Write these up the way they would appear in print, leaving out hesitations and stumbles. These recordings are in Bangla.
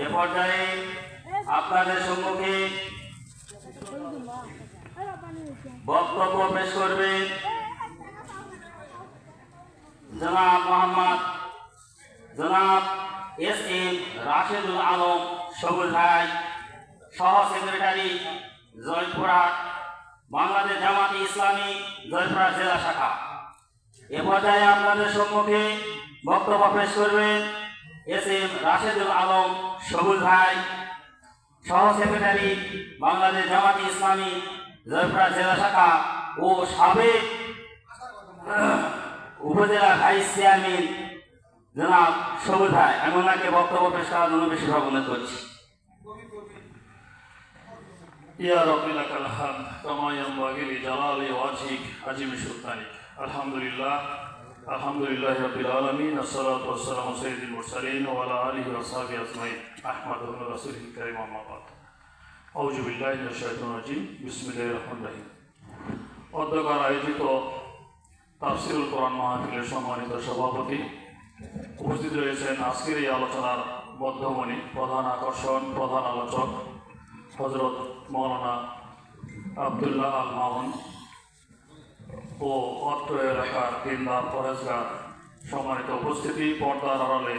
এ পর্যায়ে আপনাদের সম্মুখে বক্তব্য পেশ করবেন জনাব এস এম রাশেদুল আলম সবুজ ভাই, সহ সেক্রেটারি জয়পুরা বাংলাদেশ জামাতে ইসলামী জয়পুরা জেলা শাখা। এ পর্যায়ে আপনাদের সম্মুখে বক্তব্য পেশ করবেন এস এম রাশেদুল আলম সবুজ ভাই, সহ সেক্রেটারি বাংলাদেশ জামাতে ইসলামী জয়পুরা জেলা শাখা ও সাবেক উপজেলা ভাইস চেয়ারম্যান জনাব সবুজ ভাই। আমি ওনাকে বক্তব্য পেশ করার জন্য বেশিরভাগ অনুরোধ করছি। ইয়া রাব্বি লাকাল হামদ কামা ইয়ানবাগি লিজালালি ওয়াজহিক আযীমি সুলতানিক। আলহামদুলিল্লাহি রাব্বিল আলামিন, আসসালাতু ওয়াসসালামু আলা সাইয়্যিদিল মুরসালিন ওয়া আলা আলিহি ওয়া সাহবিহি আজমাইন। আহমাদুহু ওয়া রাসূলুহুল কারীম, আম্মা বা'দ। আউযু বিল্লাহি মিনাশ শাইতানির রাজীম। বিসমিল্লাহির রহমানির রহিম। অধ্যক্ষর আয়োজিত তাফসীরুল কোরআন মাহফিলের সম্মানিত সভাপতি, উপস্থিত রয়েছেন আজকের এই আলোচনার মধ্যমণি, প্রধান আকর্ষণ, প্রধান আলোচক হযরত মাওলানা আব্দুল্লাহ আল মামুন ও অত্র এলাকার দিনদার পরেজগার, সম্মানিত উপস্থিতি, পর্দার আড়ালে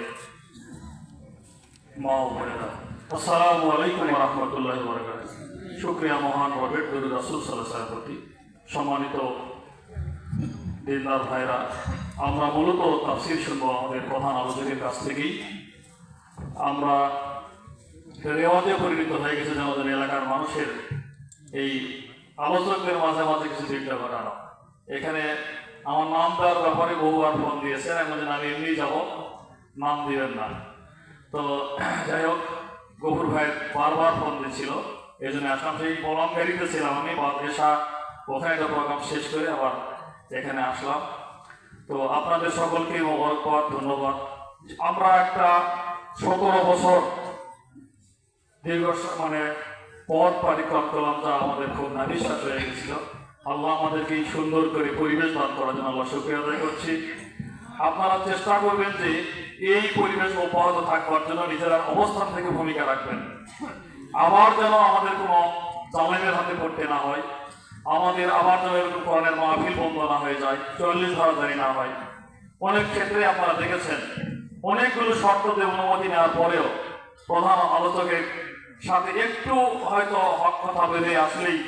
মা ও বোনেরা, আসসালামু আলাইকুম ওয়া রাহমাতুল্লাহি ওয়া বারাকাতুহু। শুকরিয়া মহান রবের, দরুদ রাসূল সাল্লাল্লাহু আলাইহি ওয়াসাল্লামের প্রতি। সম্মানিত দিনদার ভাইরা, আমরা মূলত তাফসীর শুনবো আমাদের প্রধান আলোচকের কাছ থেকেই। আমরা রেওয়াজে পরিণত হয়ে গেছে যে আমাদের এলাকার মানুষের এই আলোচকদের মাঝে মাঝে কিছু চিন্তা করানো। এখানে আমার নাম দেওয়ার ব্যাপারে বহুবার ফোন দিয়েছেন, আমি এমনি যাব, নাম দিবেন না। তো যাই হোক, গফুর ভাই বারবার ফোন দিচ্ছিল, এই জন্য আসলাম। সেই কলম গাড়িতে ছিলাম আমি, এসা ওখানে একটা প্রোগ্রাম শেষ করে আবার এখানে আসলাম। তো আপনাদের সকলকে মোবারকবাদ, ধন্যবাদ। আমরা একটা 17 বছর দীর্ঘ পথ পারিক্রম করলাম, যা আমাদের খুব নাভিশ্বাস হয়ে গেছিল। আল্লাহ আমাদেরকে সুন্দর করে পরিবেশ দান করার জন্য আল্লাহ শুকরিয়া আদায় করছি। আপনারা চেষ্টা করবেন যে এই পরিবেশ অব্যাহত থাকবার জন্য নিজেরা অবস্থান থেকে ভূমিকা রাখবেন। আবার যেন আমাদের কোনো জালেমের হাতে পড়তে না হয়, আমাদের আবার যেন এরকম কোরআনের মাহফিল বন্ধ না হয়ে যায়, 40 ধারাধারি না হয়। অনেক ক্ষেত্রে আপনারা দেখেছেন অনেকগুলো শর্ত দিয়ে অনুমতি নেওয়ার পরেও প্রধান আলোচকের সাথে একটু হয়তো হক কথা বেঁধে আসলেই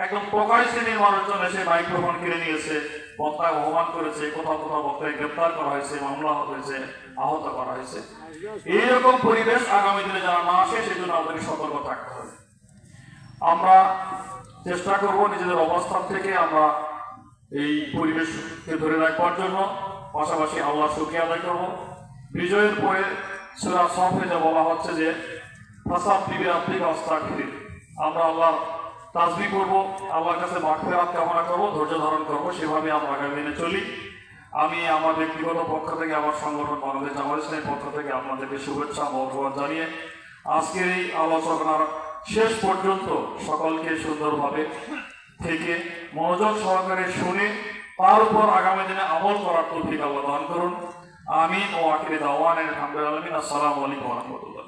একদম প্রকাশ শ্রেণীর মানুষজন এসে মাইক্রোফোন কিনে নিয়েছে, বক্তায় অপমান করেছে, কোথাও কোথাও বক্তায় গ্রেপ্তার করা হয়েছে, মামলা হয়েছে, আহত করা হয়েছে। এইরকম পরিবেশ আগামী দিনে যারা না আসে, সেজন্য আমাদেরকে সতর্ক থাকতে হবে। আমরা চেষ্টা করব নিজেদের অবস্থান থেকে আমরা এই পরিবেশকে ধরে রাখবার জন্য, পাশাপাশি আল্লাহ শুকরিয়া আদায় করব। বিজয়ের পরে সূরা সফে যা বলা হচ্ছে যে আমরা আল্লাহর তাসবিহ করবো, আল্লাহর কাছে মাগফিরাত কামনা করবো, ধৈর্য ধারণ করবো, সেভাবে আমরা আগামী দিনে চলি। আমি আমার ব্যক্তিগত পক্ষ থেকে, আমার সংগঠন বাংলাদেশ জামাত ইসলামীর পক্ষ থেকে আপনাদেরকে শুভেচ্ছা মোবারকবাদ জানিয়ে আজকের এই আলোচনার শেষ পর্যন্ত সকলকে সুন্দরভাবে থেকে মনোযোগ সহকারে শুনে তার উপর আগামী দিনে আমল করার তৌফিক আল্লাহ দান করুন। আমিন ও আখিরি দাওয়ানা আলহামদুলিল্লাহ। আসসালামু আলাইকুম ওয়া রাহমাতুল্লাহ।